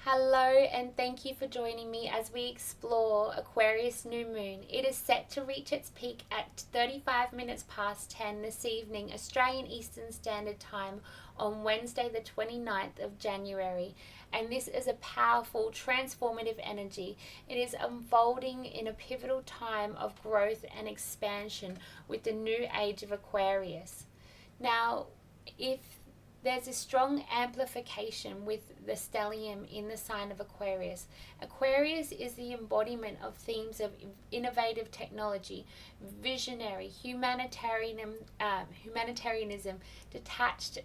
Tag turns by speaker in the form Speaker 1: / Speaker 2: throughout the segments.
Speaker 1: Hello, and thank you for joining me as we explore Aquarius new moon. It is set to reach its peak at 35 minutes past 10 this evening, Australian Eastern Standard Time, on Wednesday, the 29th of January. And this is a powerful, transformative energy. It is unfolding in a pivotal time of growth and expansion with the new age of Aquarius. Now, if there's a strong amplification with the stellium in the sign of Aquarius. Aquarius is the embodiment of themes of innovative technology, visionary, humanitarianism, detached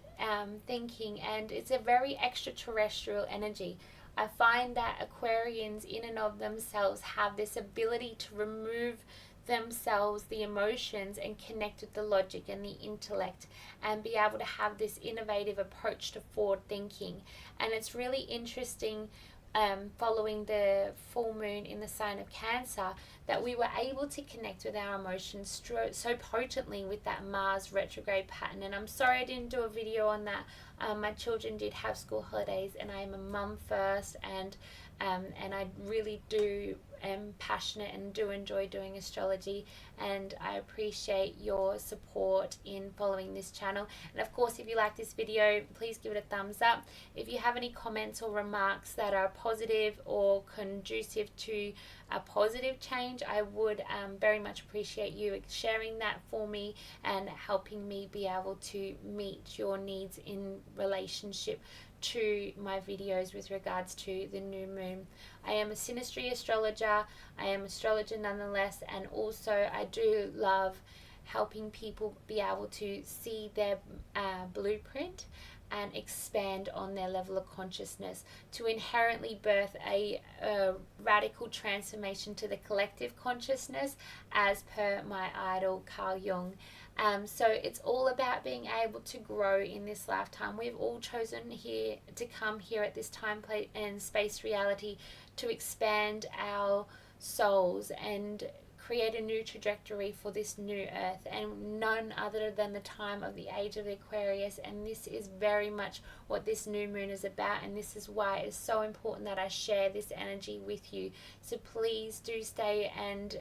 Speaker 1: thinking, and it's a very extraterrestrial energy. I find that Aquarians, in and of themselves, have this ability to remove themselves, the emotions, and connect with the logic and the intellect, and be able to have this innovative approach to forward thinking. And it's really interesting, following the full moon in the sign of Cancer, that we were able to connect with our emotions so potently with that Mars retrograde pattern. And I'm sorry I didn't do a video on that. My children did have school holidays, and I am a mum first, and I really am passionate and do enjoy doing astrology, and I appreciate your support in following this channel. And of course, if you like this video, please give it a thumbs up. If you have any comments or remarks that are positive or conducive to a positive change, I would very much appreciate you sharing that for me and helping me be able to meet your needs in relationship to my videos with regards to the new moon. I am a synastry astrologer. I am astrologer nonetheless, and also I do love helping people be able to see their blueprint and expand on their level of consciousness to inherently birth a radical transformation to the collective consciousness, as per my idol Carl Jung. So it's all about being able to grow in this lifetime. We've all chosen here to come here at this time, place, and space reality to expand our souls and create a new trajectory for this new earth, and none other than the time of the age of Aquarius. And this is very much what this new moon is about, and this is why it's so important that I share this energy with you. So please do stay and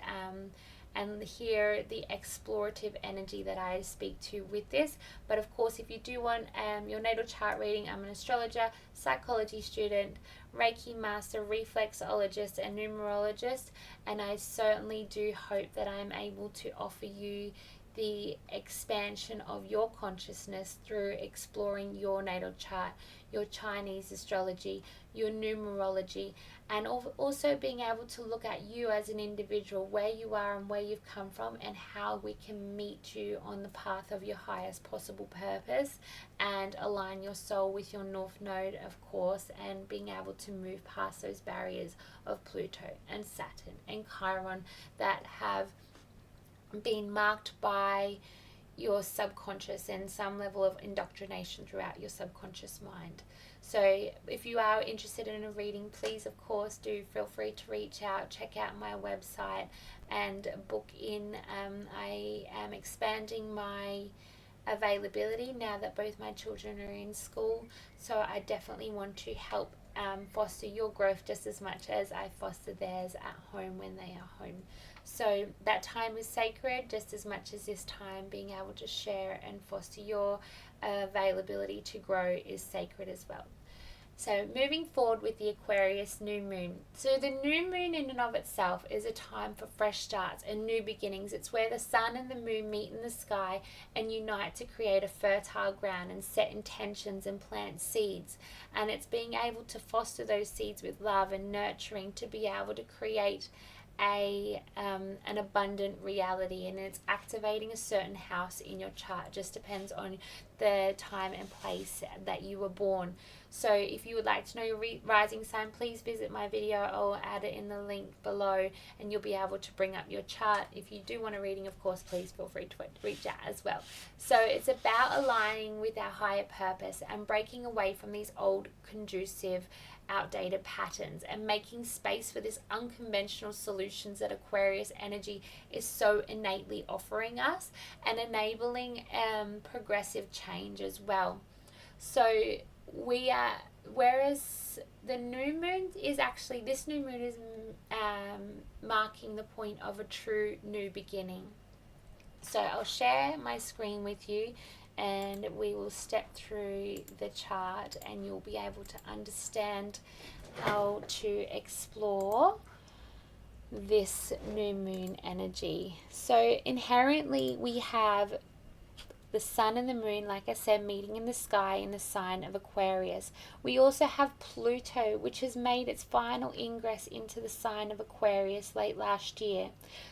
Speaker 1: hear the explorative energy that I speak to with this. But of course, if you do want your natal chart reading, I'm an astrologer, psychology student, Reiki master, reflexologist, and numerologist, and I certainly do hope that I'm able to offer you the expansion of your consciousness through exploring your natal chart, your Chinese astrology, your numerology, and also being able to look at you as an individual, where you are and where you've come from, and how we can meet you on the path of your highest possible purpose and align your soul with your North Node, of course, and being able to move past those barriers of Pluto and Saturn and Chiron that have been marked by your subconscious and some level of indoctrination throughout your subconscious mind. So if you are interested in a reading, please of course do feel free to reach out, check out my website and book in. I am expanding my availability now that both my children are in school, so I definitely want to help foster your growth just as much as I foster theirs at home when they are home. So that time is sacred just as much as this time being able to share and foster your availability to grow is sacred as well. So moving forward with the Aquarius new moon. So the new moon in and of itself is a time for fresh starts and new beginnings. It's where the sun and the moon meet in the sky and unite to create a fertile ground and set intentions and plant seeds. And it's being able to foster those seeds with love and nurturing to be able to create an abundant reality, and it's activating a certain house in your chart. It just depends on the time and place that you were born. So if you would like to know your rising sign, please visit my video. I'll add it in the link below and you'll be able to bring up your chart. If you do want a reading, of course, please feel free to reach out as well. So it's about aligning with our higher purpose and breaking away from these old, conducive, outdated patterns and making space for this unconventional solutions that Aquarius energy is so innately offering us, and enabling progressive change as well. So we are, whereas the new moon is actually, this new moon is marking the point of a true new beginning. So I'll share my screen with you and we will step through the chart and you'll be able to understand how to explore this new moon energy. So inherently we have the sun and the moon, like I said, meeting in the sky in the sign of Aquarius. We also have Pluto, which has made its final ingress into the sign of Aquarius late last year.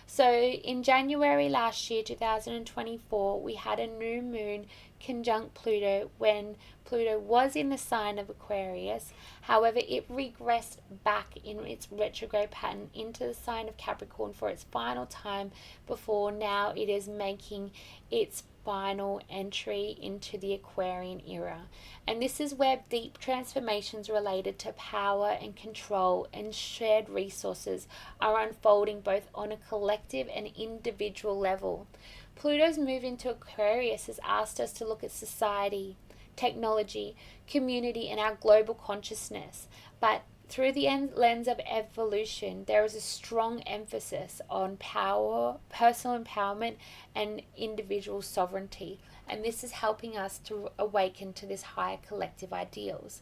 Speaker 1: So in January last year, 2024, we had a new moon conjunct Pluto when Pluto was in the sign of Aquarius. However, it regressed back in its retrograde pattern into the sign of Capricorn for its final time before now it is making its final entry into the Aquarian era. And this is where deep transformations related to power and control and shared resources are unfolding both on a collective and individual level. Pluto's move into Aquarius has asked us to look at society, technology, community, and our global consciousness. But through the lens of evolution, there is a strong emphasis on power, personal empowerment, and individual sovereignty. And this is helping us to awaken to this higher collective ideals.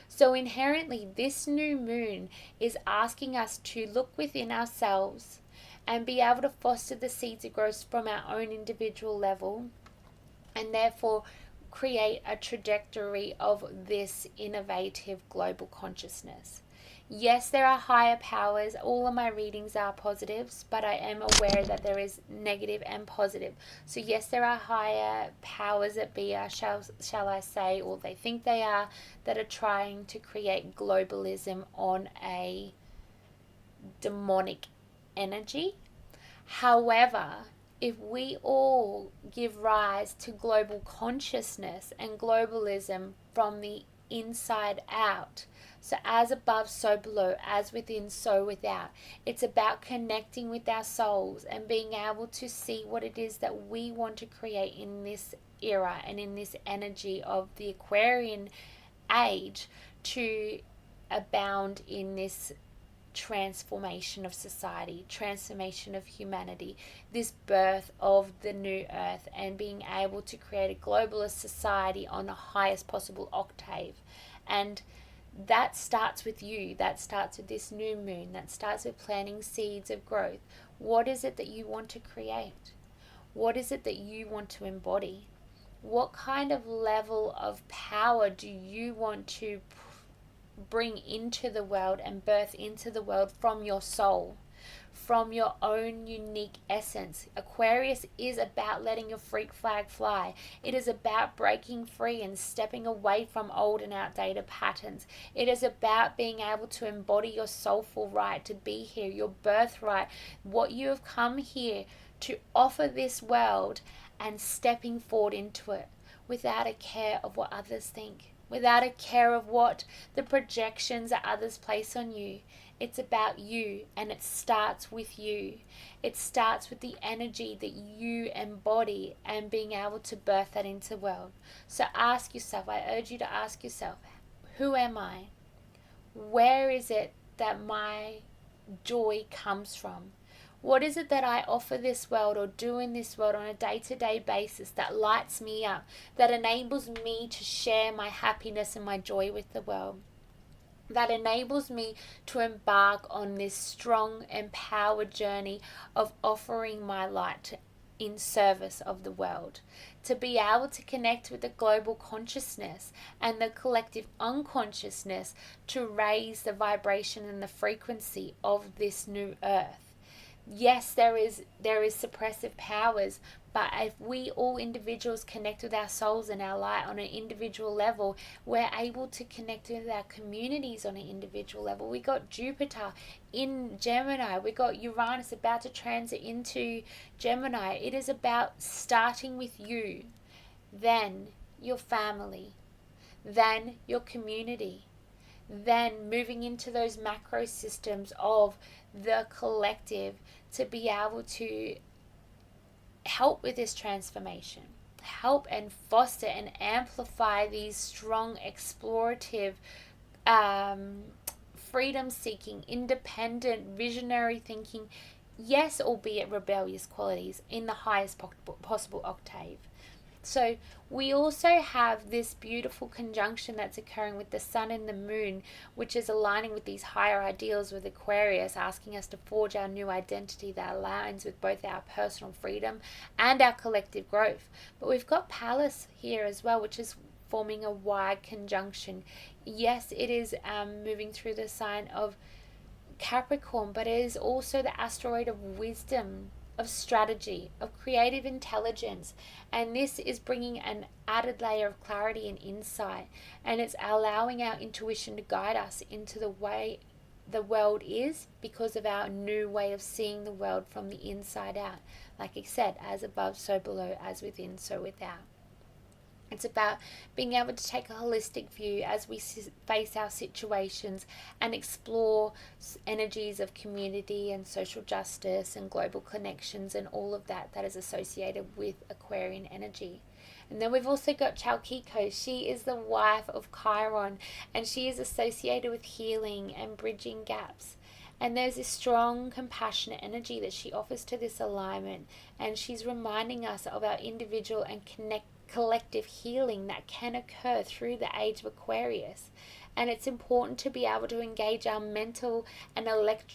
Speaker 1: So inherently, this new moon is asking us to look within ourselves and be able to foster the seeds of growth from our own individual level, and therefore create a trajectory of this innovative global consciousness. Yes, there are higher powers. All of my readings are positives, but I am aware that there is negative and positive. So yes, there are higher powers that be, shall I say, or they think they are, that are trying to create globalism on a demonic energy. However, if we all give rise to global consciousness and globalism from the inside out, so as above, so below, as within, so without, it's about connecting with our souls and being able to see what it is that we want to create in this era and in this energy of the Aquarian age to abound in this transformation of society, transformation of humanity, this birth of the new earth, and being able to create a globalist society on the highest possible octave. And that starts with you. That starts with this new moon. That starts with planting seeds of growth. What is it that you want to create? What is it that you want to embody? What kind of level of power do you want to bring into the world and birth into the world from your soul, from your own unique essence? Aquarius is about letting your freak flag fly. It is about breaking free and stepping away from old and outdated patterns. It is about being able to embody your soulful right to be here, your birthright, what you have come here to offer this world, and stepping forward into it without a care of what others think, without a care of what the projections that others place on you. It's about you, and it starts with you. It starts with the energy that you embody and being able to birth that into the world. So ask yourself, I urge you to ask yourself, who am I? Where is it that my joy comes from? What is it that I offer this world or do in this world on a day-to-day basis that lights me up, that enables me to share my happiness and my joy with the world, that enables me to embark on this strong, empowered journey of offering my light in service of the world, to be able to connect with the global consciousness and the collective unconsciousness to raise the vibration and the frequency of this new earth. Yes, there is suppressive powers, but if we all individuals connect with our souls and our light on an individual level, we're able to connect with our communities on an individual level. We got Jupiter in Gemini. We got Uranus about to transit into Gemini. It is about starting with you, then your family, then your community, then moving into those macro systems of the collective to be able to help with this transformation, help and foster and amplify these strong explorative freedom seeking, independent, visionary thinking, yes, albeit rebellious qualities in the highest possible octave. So we also have this beautiful conjunction that's occurring with the sun and the moon, which is aligning with these higher ideals with Aquarius, asking us to forge our new identity that aligns with both our personal freedom and our collective growth. But we've got Pallas here as well, which is forming a wide conjunction. Yes, it is moving through the sign of Capricorn, but it is also the asteroid of wisdom, of strategy, of creative intelligence, and this is bringing an added layer of clarity and insight, and it's allowing our intuition to guide us into the way the world is because of our new way of seeing the world from the inside out. Like I said, as above, so below, as within, so without. It's about being able to take a holistic view as we face our situations and explore energies of community and social justice and global connections and all of that that is associated with Aquarian energy. And then we've also got Chalkiko. She is the wife of Chiron, and she is associated with healing and bridging gaps. And there's this strong, compassionate energy that she offers to this alignment, and she's reminding us of our individual and collective healing that can occur through the age of Aquarius. And it's important to be able to engage our mental and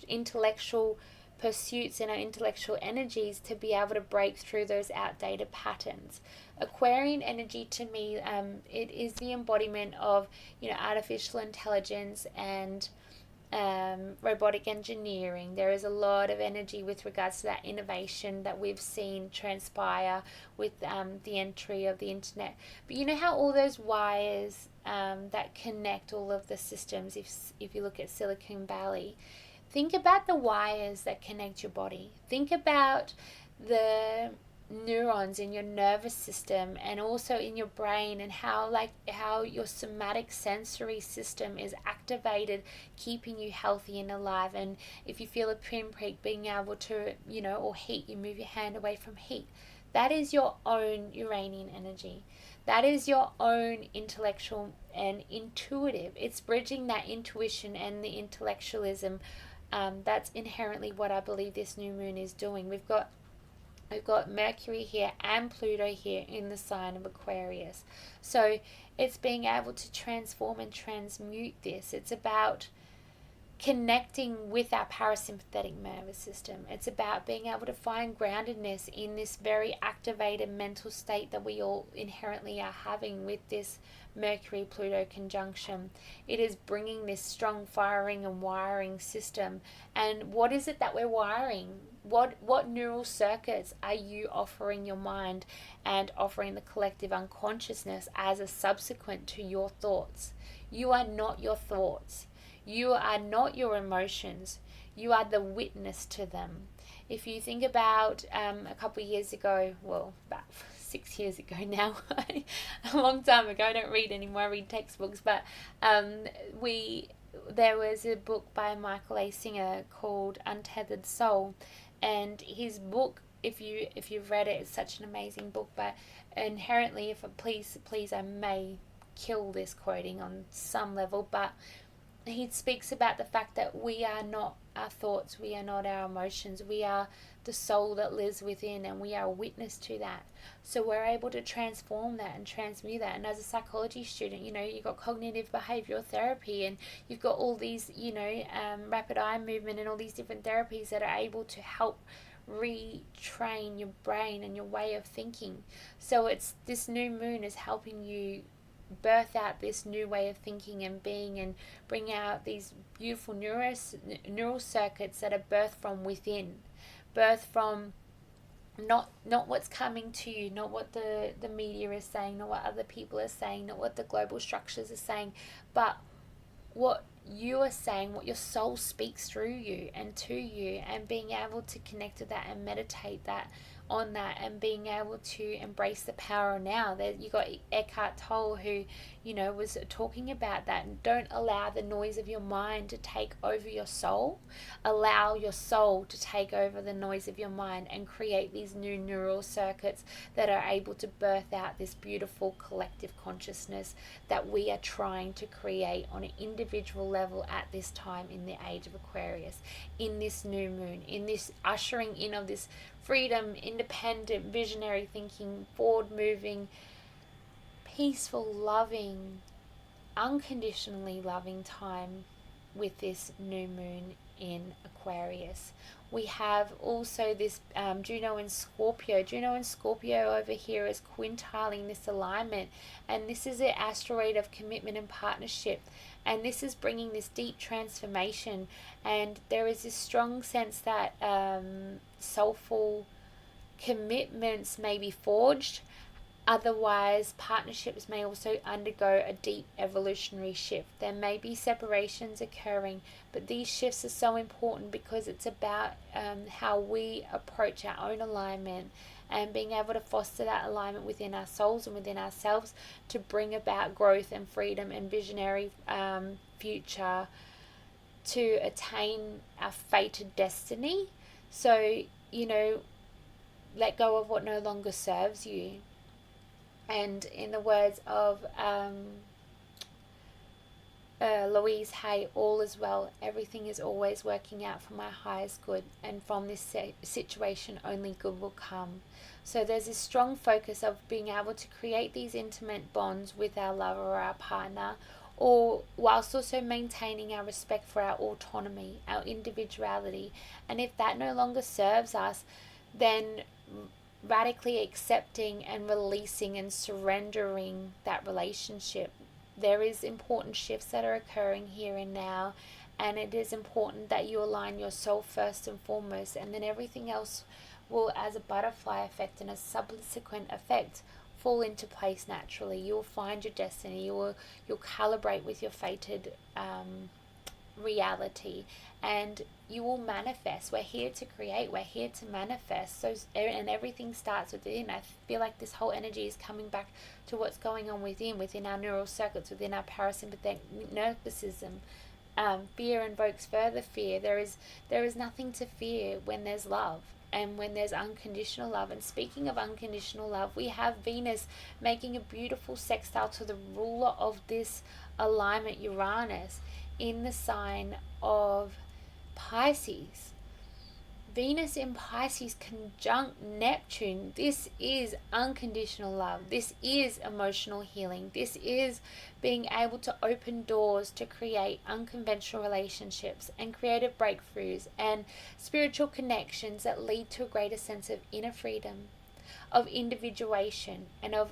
Speaker 1: intellectual pursuits and our intellectual energies to be able to break through those outdated patterns. Aquarian energy, to me, it is the embodiment of, artificial intelligence and robotic engineering. There is a lot of energy with regards to that innovation that we've seen transpire with the entry of the internet. But you know how all those wires that connect all of the systems, if you look at Silicon Valley, think about the wires that connect your body. Think about the neurons in your nervous system and also in your brain, and how your somatic sensory system is activated, keeping you healthy and alive. And if you feel a pinprick, being able to, or heat, you move your hand away from heat. That is your own Uranian energy. That is your own intellectual and intuitive. It's bridging that intuition and the intellectualism. That's inherently what I believe this new moon is doing. We've got Mercury here and Pluto here in the sign of Aquarius. So it's being able to transform and transmute this. It's about connecting with our parasympathetic nervous system. It's about being able to find groundedness in this very activated mental state that we all inherently are having with this Mercury-Pluto conjunction. It is bringing this strong firing and wiring system. And what is it that we're wiring? What neural circuits are you offering your mind and offering the collective unconsciousness as a subsequent to your thoughts? You are not your thoughts. You are not your emotions. You are the witness to them. If you think about a couple of years ago, well, about 6 years ago now, a long time ago, I don't read anymore, I read textbooks, but there was a book by Michael A. Singer called Untethered Soul, and his book, if you've read it, it's such an amazing book. But inherently, please, I may kill this quoting on some level, but he speaks about the fact that we are not our thoughts, we are not our emotions, we are the soul that lives within, and we are a witness to that. So we're able to transform that and transmute that. And as a psychology student, you've got cognitive behavioral therapy, and you've got all these, rapid eye movement and all these different therapies that are able to help retrain your brain and your way of thinking. So it's this new moon is helping you birth out this new way of thinking and being, and bring out these beautiful neural circuits that are birthed from within, birthed from not what's coming to you, not what the media is saying, not what other people are saying, not what the global structures are saying, but what you are saying, what your soul speaks through you and to you, and being able to connect to that and meditate that on that, and being able to embrace the power now. That you got Eckhart Tolle, who was talking about that. And don't allow the noise of your mind to take over your soul. Allow your soul to take over the noise of your mind and create these new neural circuits that are able to birth out this beautiful collective consciousness that we are trying to create on an individual level at this time in the age of Aquarius, in this new moon, in this ushering in of this freedom, independent, visionary thinking, forward moving, peaceful, loving, unconditionally loving time with this new moon in Aquarius. We have also this Juno and Scorpio. Juno and Scorpio over here is quintiling this alignment, and this is an asteroid of commitment and partnership, and this is bringing this deep transformation, and there is this strong sense that soulful commitments may be forged. Otherwise, partnerships may also undergo a deep evolutionary shift. There may be separations occurring, but these shifts are so important because it's about how we approach our own alignment and being able to foster that alignment within our souls and within ourselves to bring about growth and freedom and visionary future to attain our fated destiny. So, let go of what no longer serves you. And in the words of Louise Hay, all is well. Everything is always working out for my highest good. And from this situation, only good will come. So there's this strong focus of being able to create these intimate bonds with our lover or our partner, or whilst also maintaining our respect for our autonomy, our individuality. And if that no longer serves us, then radically accepting and releasing and surrendering that relationship. There is important shifts that are occurring here and now, and it is important that you align your soul first and foremost, and then everything else will, as a butterfly effect and a subsequent effect, fall into place naturally. You will find your destiny. You'll calibrate with your fated reality, and you will manifest. We're here to create, we're here to manifest. So, and everything starts within. I feel like this whole energy is coming back to what's going on within our neural circuits, within our parasympathetic nervous system. Fear invokes further fear. There is nothing to fear when there's love and when there's unconditional love. And speaking of unconditional love, we have Venus making a beautiful sextile to the ruler of this alignment, Uranus, in the sign of Pisces. Venus in Pisces conjunct Neptune. This is unconditional love. This is emotional healing. This is being able to open doors to create unconventional relationships and creative breakthroughs and spiritual connections that lead to a greater sense of inner freedom, of individuation, and of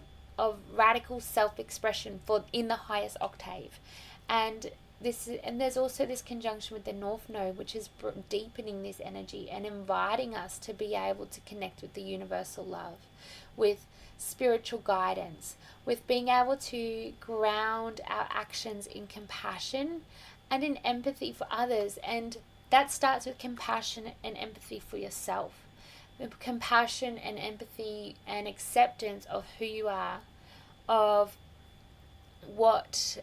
Speaker 1: radical self-expression in the highest octave. And there's also this conjunction with the North Node, which is deepening this energy and inviting us to be able to connect with the universal love, with spiritual guidance, with being able to ground our actions in compassion and in empathy for others. And that starts with compassion and empathy for yourself. Compassion and empathy and acceptance of who you are, of what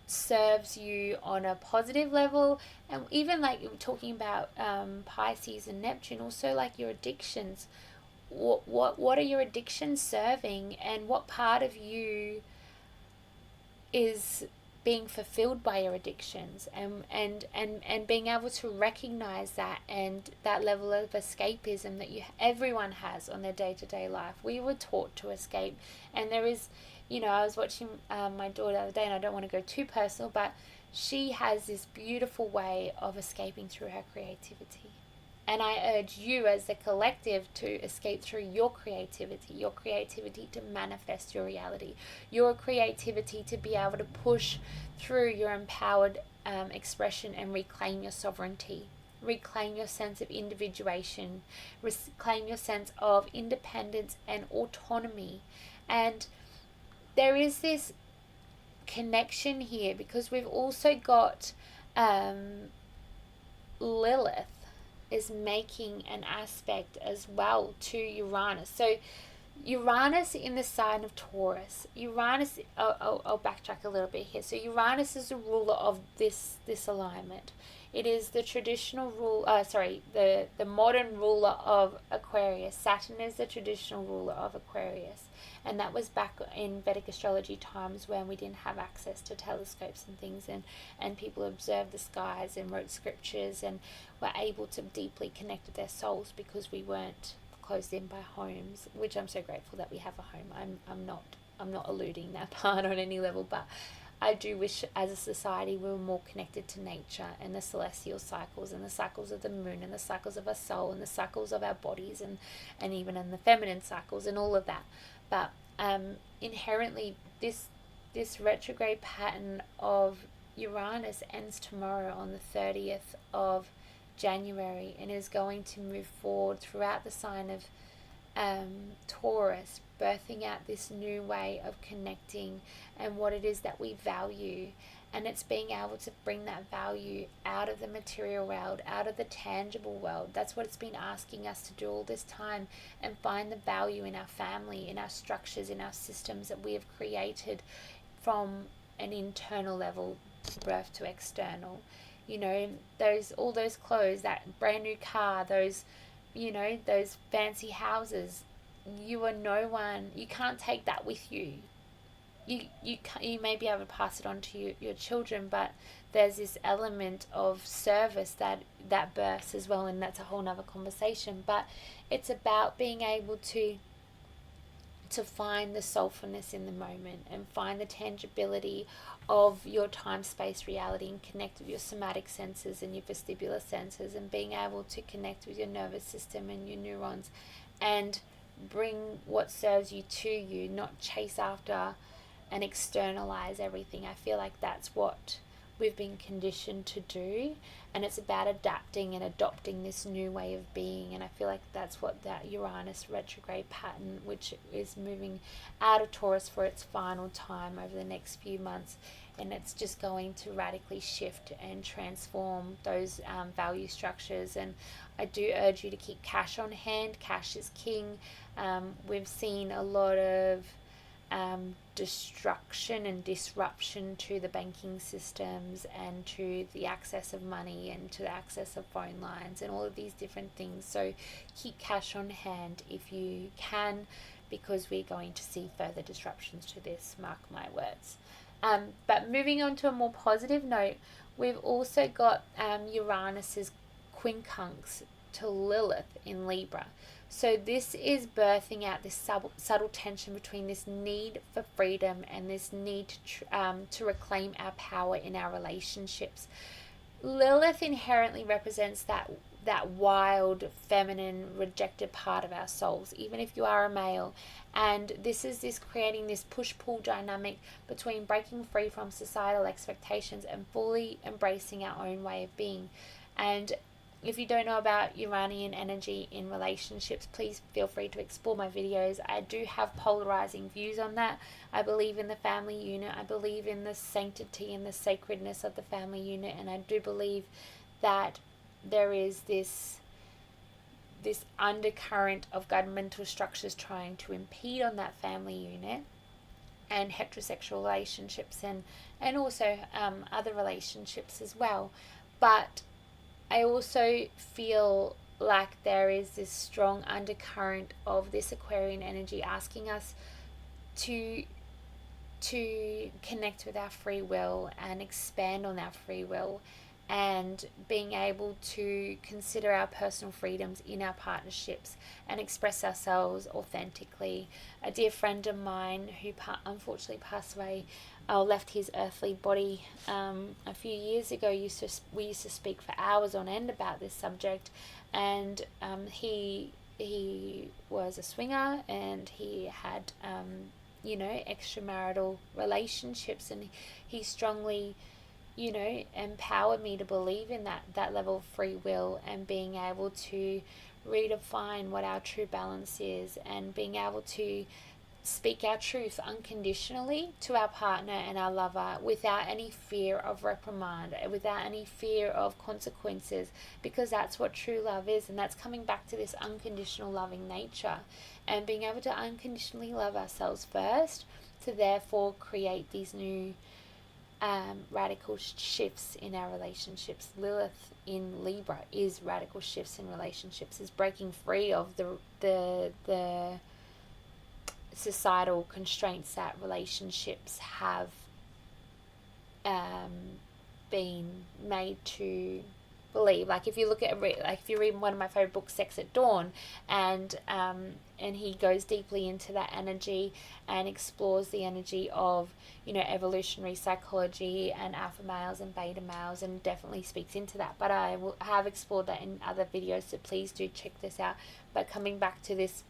Speaker 1: serves you on a positive level, and even like talking about Pisces and Neptune, also like your addictions. What are your addictions serving, and what part of you is being fulfilled by your addictions, and being able to recognize that, and that level of escapism that everyone has on their day-to-day life. We were taught to escape, and there is, I was watching my daughter the other day, and I don't want to go too personal, but she has this beautiful way of escaping through her creativity. And I urge you as the collective to escape through your creativity to manifest your reality, your creativity to be able to push through your empowered expression and reclaim your sovereignty, reclaim your sense of individuation, reclaim your sense of independence and autonomy. And there is this connection here because we've also got Lilith is making an aspect as well to Uranus. So Uranus in the sign of Taurus. Uranus, I'll backtrack a little bit here. So Uranus is the ruler of this alignment. It is the traditional the modern ruler of Aquarius. Saturn is the traditional ruler of Aquarius. And that was back in Vedic astrology times when we didn't have access to telescopes and things, and people observed the skies and wrote scriptures and were able to deeply connect with their souls because we weren't closed in by homes, which I'm so grateful that we have a home. I'm not eluding that part on any level, but I do wish as a society we were more connected to nature and the celestial cycles and the cycles of the moon and the cycles of our soul and the cycles of our bodies and even in the feminine cycles and all of that. But inherently this retrograde pattern of Uranus ends tomorrow on the 30th of January and is going to move forward throughout the sign of Taurus, birthing out this new way of connecting and what it is that we value. And it's being able to bring that value out of the material world, out of the tangible world. That's what it's been asking us to do all this time, and find the value in our family, in our structures, in our systems that we have created from an internal level, birth to external. You know, all those clothes, that brand new car, those fancy houses. You are no one. You can't take that with you. You may be able to pass it on to your children, but there's this element of service that bursts as well, and that's a whole nother conversation. But it's about being able to find the soulfulness in the moment and find the tangibility of your time-space reality and connect with your somatic senses and your vestibular senses, and being able to connect with your nervous system and your neurons and bring what serves you to you, not chase after and externalize everything. I feel like that's what we've been conditioned to do, and it's about adapting and adopting this new way of being. And I feel like that's what that Uranus retrograde pattern, which is moving out of Taurus for its final time over the next few months, and it's just going to radically shift and transform those value structures. And I do urge you to keep cash on hand. Cash is king. We've seen a lot of destruction and disruption to the banking systems and to the access of money and to the access of phone lines and all of these different things. So keep cash on hand if you can, because we're going to see further disruptions to this, mark my words. But moving on to a more positive note, we've also got Uranus's quincunx to Lilith in Libra. So this is birthing out this subtle tension between this need for freedom and this need to reclaim our power in our relationships. Lilith inherently represents that wild, feminine, rejected part of our souls, even if you are a male. And this is creating this push-pull dynamic between breaking free from societal expectations and fully embracing our own way of being. And if you don't know about Uranian energy in relationships, please feel free to explore my videos. I do have polarizing views on that. I believe in the family unit. I believe in the sanctity and the sacredness of the family unit. And I do believe that there is this undercurrent of governmental structures trying to impede on that family unit and heterosexual relationships and also other relationships as well. But I also feel like there is this strong undercurrent of this Aquarian energy asking us to connect with our free will and expand on our free will, and being able to consider our personal freedoms in our partnerships and express ourselves authentically. A dear friend of mine who unfortunately passed away, left his earthly body a few years ago, we used to speak for hours on end about this subject. And he was a swinger, and he had extramarital relationships, and he strongly empowered me to believe in that level of free will and being able to redefine what our true balance is, and being able to speak our truth unconditionally to our partner and our lover without any fear of reprimand, without any fear of consequences, because that's what true love is. And that's coming back to this unconditional loving nature and being able to unconditionally love ourselves first, to therefore create these new radical shifts in our relationships. Lilith in Libra is radical shifts in relationships, is breaking free of the societal constraints that relationships have been made to believe. Like if you look at if you read one of my favorite books, Sex at Dawn, and he goes deeply into that energy and explores the energy of, you know, evolutionary psychology and alpha males and beta males, and definitely speaks into that. But I will have explored that in other videos, so please do check this out. But coming back to this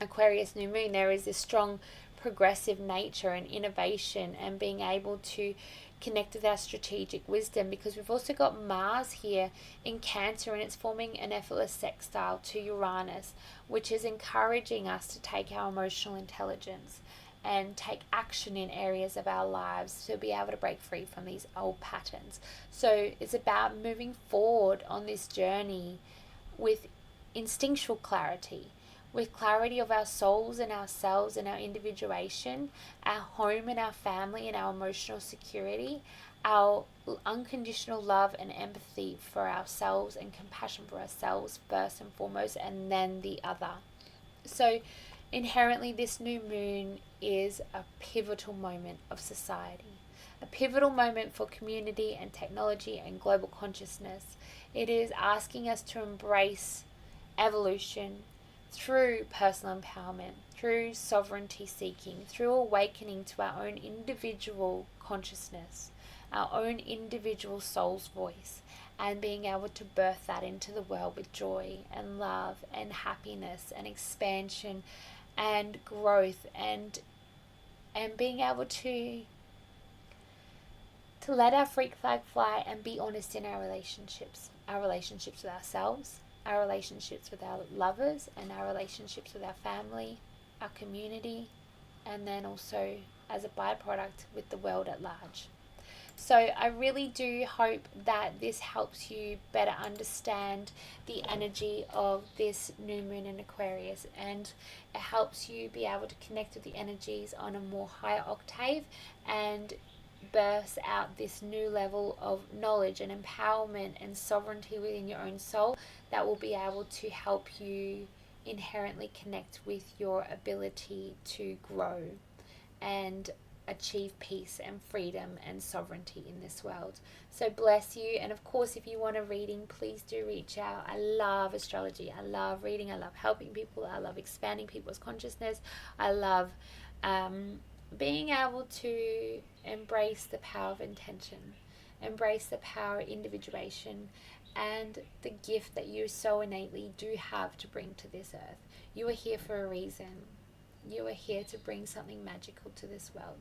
Speaker 1: Aquarius new moon, there is this strong progressive nature and innovation and being able to connect with our strategic wisdom, because we've also got Mars here in Cancer, and it's forming an effortless sextile to Uranus, which is encouraging us to take our emotional intelligence and take action in areas of our lives to be able to break free from these old patterns. So it's about moving forward on this journey with instinctual clarity, with clarity of our souls and ourselves and our individuation, our home and our family and our emotional security, our unconditional love and empathy for ourselves and compassion for ourselves first and foremost, and then the other. So inherently, this new moon is a pivotal moment of society, a pivotal moment for community and technology and global consciousness. It is asking us to embrace evolution through personal empowerment, through sovereignty seeking, through awakening to our own individual consciousness, our own individual soul's voice, and being able to birth that into the world with joy and love and happiness and expansion and growth, and being able to let our freak flag fly and be honest in our relationships with ourselves, our relationships with our lovers, and our relationships with our family, our community, and then also as a byproduct with the world at large. So I really do hope that this helps you better understand the energy of this new moon in Aquarius, and it helps you be able to connect with the energies on a more higher octave and burst out this new level of knowledge and empowerment and sovereignty within your own soul that will be able to help you inherently connect with your ability to grow and achieve peace and freedom and sovereignty in this world. So bless you. And of course, if you want a reading, please do reach out. I love astrology. I love reading. I love helping people. I love expanding people's consciousness. I love being able to embrace the power of intention, embrace the power of individuation, and the gift that you so innately do have to bring to this earth. You are here for a reason. You are here to bring something magical to this world.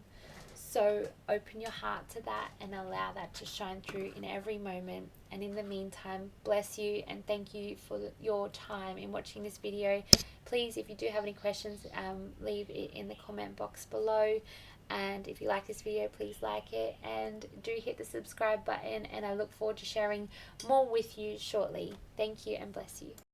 Speaker 1: So open your heart to that and allow that to shine through in every moment. And in the meantime, bless you and thank you for your time in watching this video. Please, if you do have any questions, leave it in the comment box below. And if you like this video, please like it and do hit the subscribe button. And I look forward to sharing more with you shortly. Thank you and bless you.